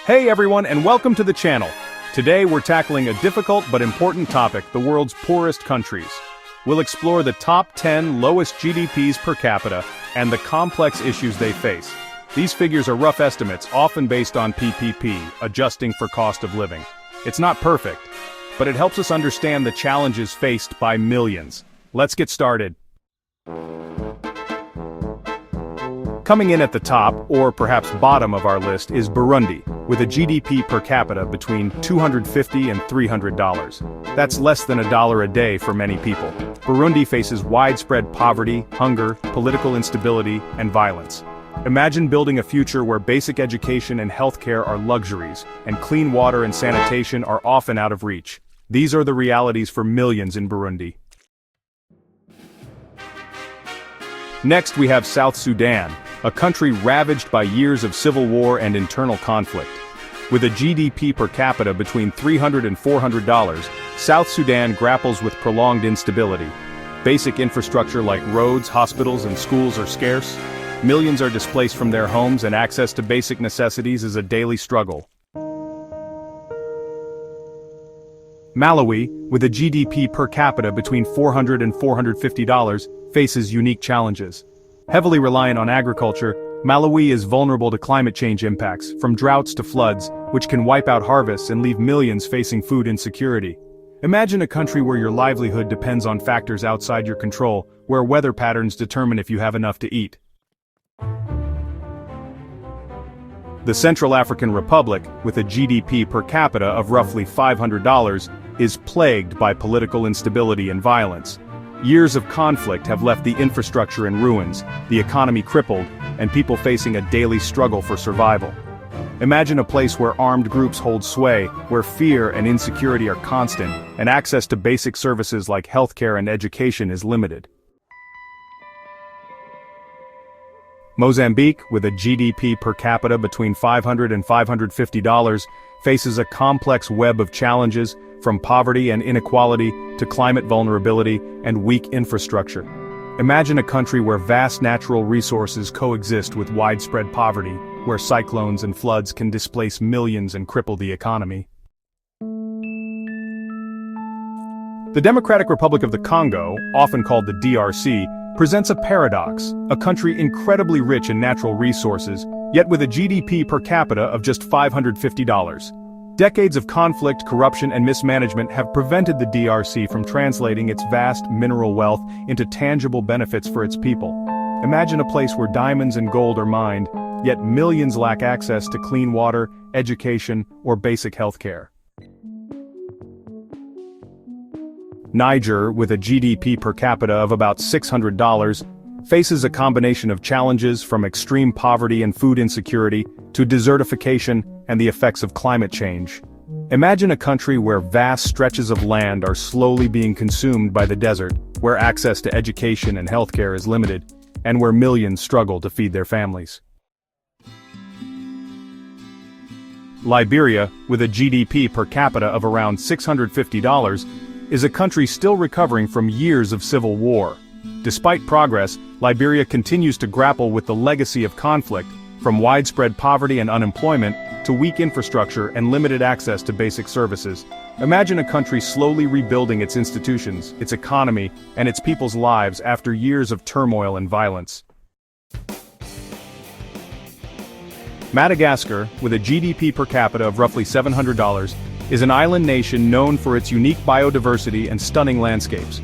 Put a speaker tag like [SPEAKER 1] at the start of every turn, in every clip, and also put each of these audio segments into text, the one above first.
[SPEAKER 1] Hey everyone, and welcome to the channel. Today we're tackling a difficult but important topic, the world's poorest countries. We'll explore the top 10 lowest GDPs per capita and the complex issues they face. These figures are rough estimates, often based on PPP, adjusting for cost of living. It's not perfect, but it helps us understand the challenges faced by millions. Let's get started. Coming in at the top, or perhaps bottom of our list, is Burundi, with a GDP per capita between $250 and $300. That's less than $1 a day for many people. Burundi faces widespread poverty, hunger, political instability, and violence. Imagine building a future where basic education and healthcare are luxuries, and clean water and sanitation are often out of reach. These are the realities for millions in Burundi. Next we have South Sudan, a country ravaged by years of civil war and internal conflict. With a GDP per capita between $300 and $400, South Sudan grapples with prolonged instability. Basic infrastructure like roads, hospitals, and schools are scarce. Millions are displaced from their homes, and access to basic necessities is a daily struggle. Malawi, with a GDP per capita between $400 and $450, faces unique challenges. Heavily reliant on agriculture, Malawi is vulnerable to climate change impacts, from droughts to floods, which can wipe out harvests and leave millions facing food insecurity. Imagine a country where your livelihood depends on factors outside your control, where weather patterns determine if you have enough to eat. The Central African Republic, with a GDP per capita of roughly $500, is plagued by political instability and violence. Years of conflict have left the infrastructure in ruins, the economy crippled, and people facing a daily struggle for survival. Imagine a place where armed groups hold sway, where fear and insecurity are constant, and access to basic services like healthcare and education is limited. Mozambique, with a GDP per capita between $500 and $550, faces a complex web of challenges, from poverty and inequality to climate vulnerability and weak infrastructure. Imagine a country where vast natural resources coexist with widespread poverty, where cyclones and floods can displace millions and cripple the economy. The Democratic Republic of the Congo, often called the DRC, presents a paradox, a country incredibly rich in natural resources, yet with a GDP per capita of just $550. Decades of conflict, corruption, and mismanagement have prevented the DRC from translating its vast mineral wealth into tangible benefits for its people. Imagine a place where diamonds and gold are mined, yet millions lack access to clean water, education, or basic health care. Niger, with a GDP per capita of about $600, faces a combination of challenges from extreme poverty and food insecurity to desertification and the effects of climate change. Imagine a country where vast stretches of land are slowly being consumed by the desert, where access to education and healthcare is limited, and where millions struggle to feed their families. Liberia, with a GDP per capita of around $650, is a country still recovering from years of civil war. Despite progress, Liberia continues to grapple with the legacy of conflict, from widespread poverty and unemployment to weak infrastructure and limited access to basic services. Imagine a country slowly rebuilding its institutions, its economy, and its people's lives after years of turmoil and violence. Madagascar, with a GDP per capita of roughly $700, is an island nation known for its unique biodiversity and stunning landscapes.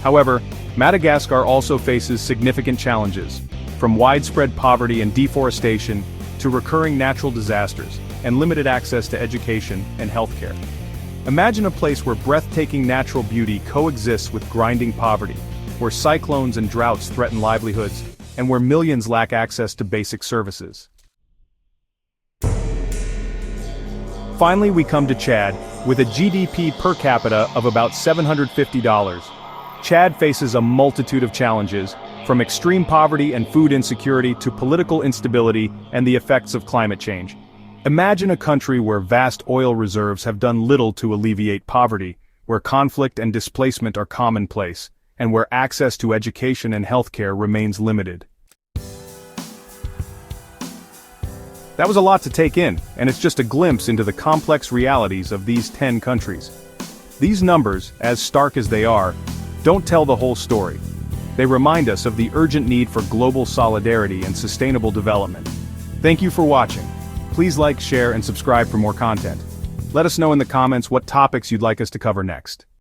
[SPEAKER 1] However, Madagascar also faces significant challenges, from widespread poverty and deforestation to recurring natural disasters and limited access to education and healthcare. Imagine a place where breathtaking natural beauty coexists with grinding poverty, where cyclones and droughts threaten livelihoods, and where millions lack access to basic services. Finally, we come to Chad, with a GDP per capita of about $750. Chad faces a multitude of challenges, from extreme poverty and food insecurity to political instability and the effects of climate change. Imagine a country where vast oil reserves have done little to alleviate poverty, where conflict and displacement are commonplace, and where access to education and healthcare remains limited. That was a lot to take in, and it's just a glimpse into the complex realities of these 10 countries. These numbers, as stark as they are, don't tell the whole story. They remind us of the urgent need for global solidarity and sustainable development. Thank you for watching. Please like, share, and subscribe for more content. Let us know in the comments what topics you'd like us to cover next.